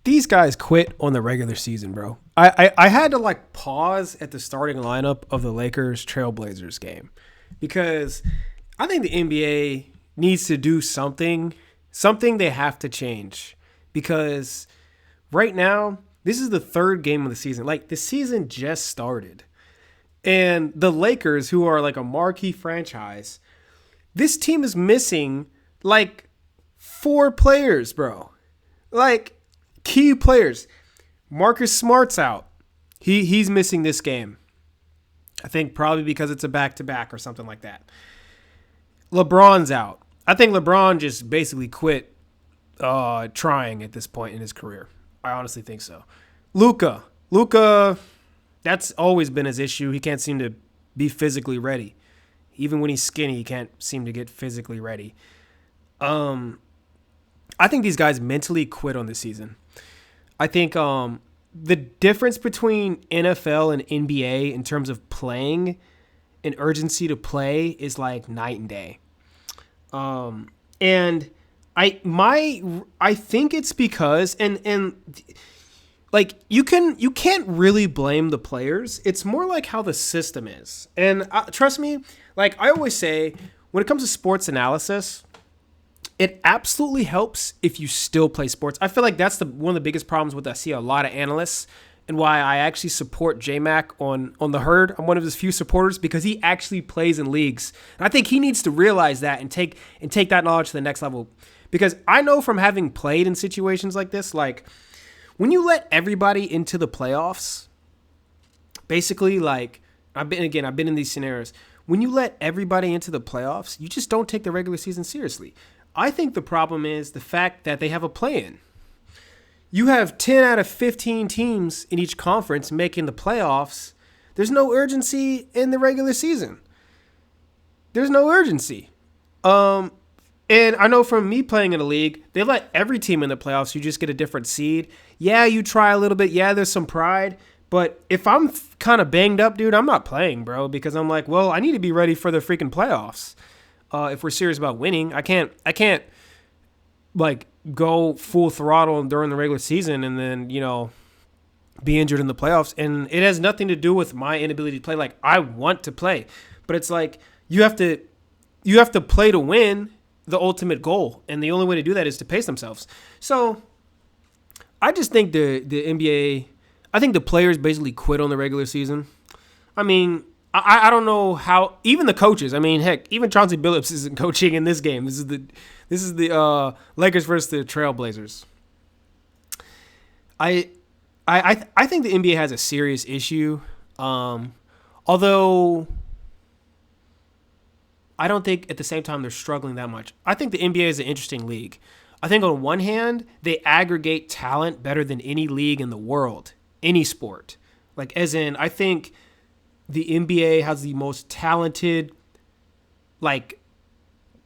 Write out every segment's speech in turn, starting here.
These guys quit on the regular season, bro. I had to like pause at the starting lineup of the Lakers Trailblazers game because I think the NBA needs to do something. Something they have to change because right now, this is the third game of the season. Like, the season just started. And the Lakers, who are like a marquee franchise, this team is missing like four players, bro. Like, key players. Marcus Smart's out. He's missing this game. I think probably because it's a back-to-back or something like that. LeBron's out. I think LeBron just basically quit trying at this point in his career. I honestly think so. Luka, that's always been his issue. He can't seem to be physically ready. Even when he's skinny, he can't seem to get physically ready. I think these guys mentally quit on this season. I think the difference between NFL and NBA in terms of playing and urgency to play is like night and day. And I think it's because and like you can't really blame the players. It's more like how the system is. And trust me, like I always say, when it comes to sports analysis, it absolutely helps if you still play sports. I feel like that's one of the biggest problems with I see a lot of analysts and why I actually support J-Mac on the herd. I'm one of his few supporters because he actually plays in leagues. And I think he needs to realize that and take that knowledge to the next level. Because I know from having played in situations like this, like when you let everybody into the playoffs, basically like I've been in these scenarios. When you let everybody into the playoffs, you just don't take the regular season seriously. I think the problem is the fact that they have a play-in. You have 10 out of 15 teams in each conference making the playoffs. There's no urgency in the regular season. There's no urgency. And I know from me playing in a league, they let every team in the playoffs. You just get a different seed. Yeah, you try a little bit. Yeah, there's some pride. But if I'm kind of banged up, dude, I'm not playing, bro, because I'm like, well, I need to be ready for the freaking playoffs. If we're serious about winning, I can't like go full throttle during the regular season and then, be injured in the playoffs. And it has nothing to do with my inability to play. Like, I want to play, but it's like you have to play to win, the ultimate goal. And the only way to do that is to pace themselves. So I just think the NBA, I think the players basically quit on the regular season. I mean, I don't know how, even the coaches. I mean, heck, even Chauncey Billups isn't coaching in this game. This is the Lakers versus the Trailblazers. I think the NBA has a serious issue. Although I don't think at the same time they're struggling that much. I think the NBA is an interesting league. I think on one hand, they aggregate talent better than any league in the world, any sport. Like, as in, I think the NBA has the most talented, like,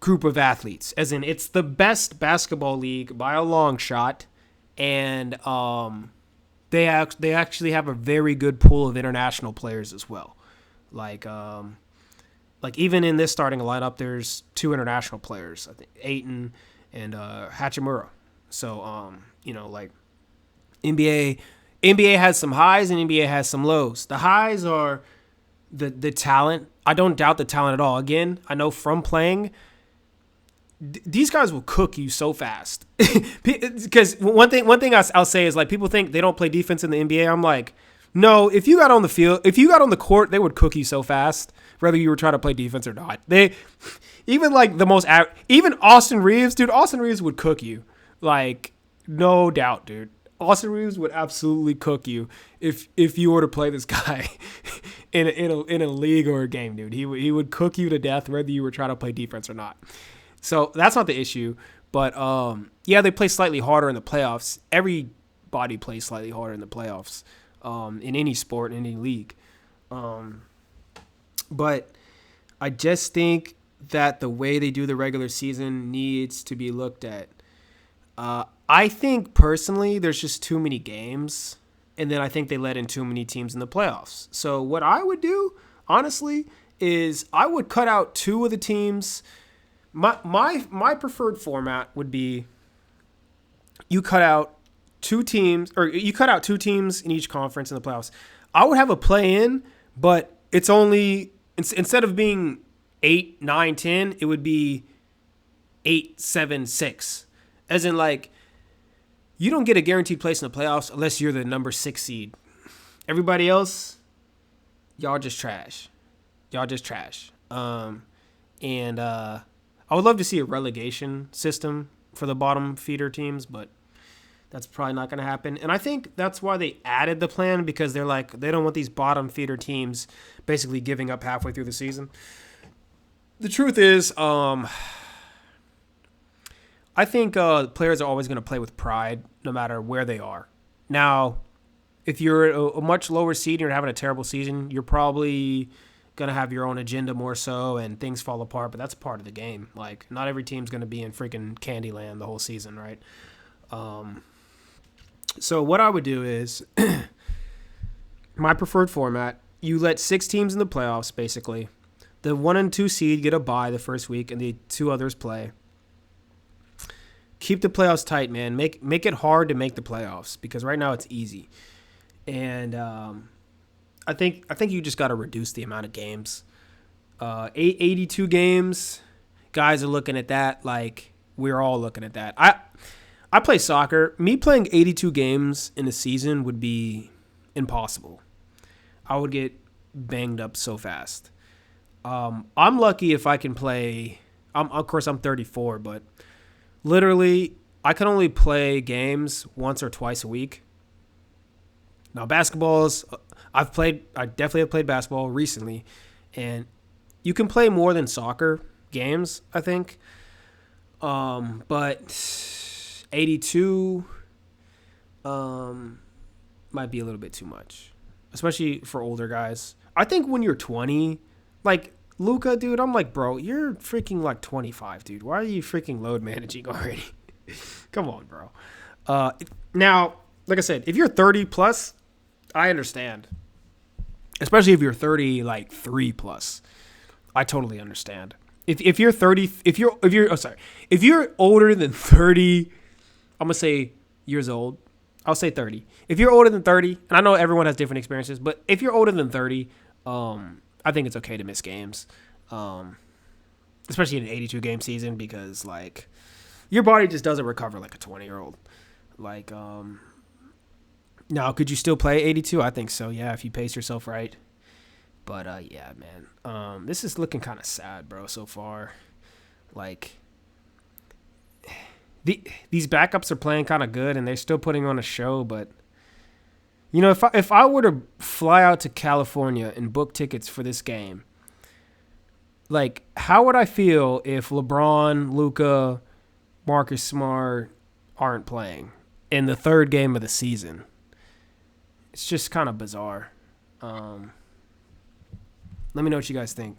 group of athletes. As in, it's the best basketball league by a long shot, and they actually have a very good pool of international players as well. Like even in this starting lineup, there's two international players. I think Aiton and Hachimura. So like NBA has some highs and NBA has some lows. The highs are the talent. I don't doubt the talent at all. Again, I know from playing, these guys will cook you so fast. Because one thing I'll say is, like, people think they don't play defense in the NBA. I'm like, no, if you got on the field, if you got on the court, they would cook you so fast, whether you were trying to play defense or not. They, even like the most, even Austin Reeves, dude, Austin Reeves would cook you. Like, no doubt, dude. Austin Reeves would absolutely cook you if you were to play this guy in a league or a game, dude. He would cook you to death whether you were trying to play defense or not. So that's not the issue. But yeah, they play slightly harder in the playoffs. Everybody plays slightly harder in the playoffs in any sport, in any league. But I just think that the way they do the regular season needs to be looked at. I think personally there's just too many games, and then I think they let in too many teams in the playoffs. So what I would do, honestly, is I would cut out two of the teams. My preferred format would be you cut out two teams, or you cut out two teams in each conference in the playoffs. I would have a play-in, but it's only instead of being 8, 9, 10, it would be 8, 7, 6. As in, like, you don't get a guaranteed place in the playoffs unless you're the number 6 seed. Everybody else, y'all just trash. Y'all just trash. And I would love to see a relegation system for the bottom feeder teams, but that's probably not going to happen. And I think that's why they added the plan, because they're like, they don't want these bottom feeder teams basically giving up halfway through the season. The truth is, I think players are always going to play with pride no matter where they are. Now, if you're a much lower seed and you're having a terrible season, you're probably going to have your own agenda more so, and things fall apart, but that's part of the game. Like, not every team's going to be in freaking Candyland the whole season, right? So what I would do is, my preferred format, you let 6 teams in the playoffs, basically. The 1 and 2 seed get a bye the first week, and the 2 others play. Keep the playoffs tight, man. Make it hard to make the playoffs, because right now it's easy. And I think you just got to reduce the amount of games. 82 games, guys are looking at that like we're all looking at that. I play soccer. Me playing 82 games in a season would be impossible. I would get banged up so fast. I'm lucky if I can play. Of course, I'm 34, but literally, I can only play games once or twice a week. Now, basketballs, I definitely have played basketball recently, and you can play more than soccer games, I think. But 82 might be a little bit too much, especially for older guys. I think when you're 20, like Luka, dude, I'm like, bro, you're freaking like 25, dude. Why are you freaking load managing already? Come on, bro. Now, like I said, if you're 30 plus, I understand. Especially if you're 30, like 3 plus. I totally understand. If you're 30, if you're older than 30, I'm gonna say years old. I'll say 30. If you're older than 30, and I know everyone has different experiences, but if you're older than 30, I think it's okay to miss games, especially in an 82 game season, because like your body just doesn't recover like a 20-year-old. Like, now could you still play 82? I think so. Yeah, if you pace yourself right. But yeah, man, this is looking kind of sad, bro, so far. Like, these backups are playing kind of good, and they're still putting on a show, but. You know, if I were to fly out to California and book tickets for this game, like, how would I feel if LeBron, Luka, Marcus Smart aren't playing in the third game of the season? It's just kind of bizarre. Let me know what you guys think.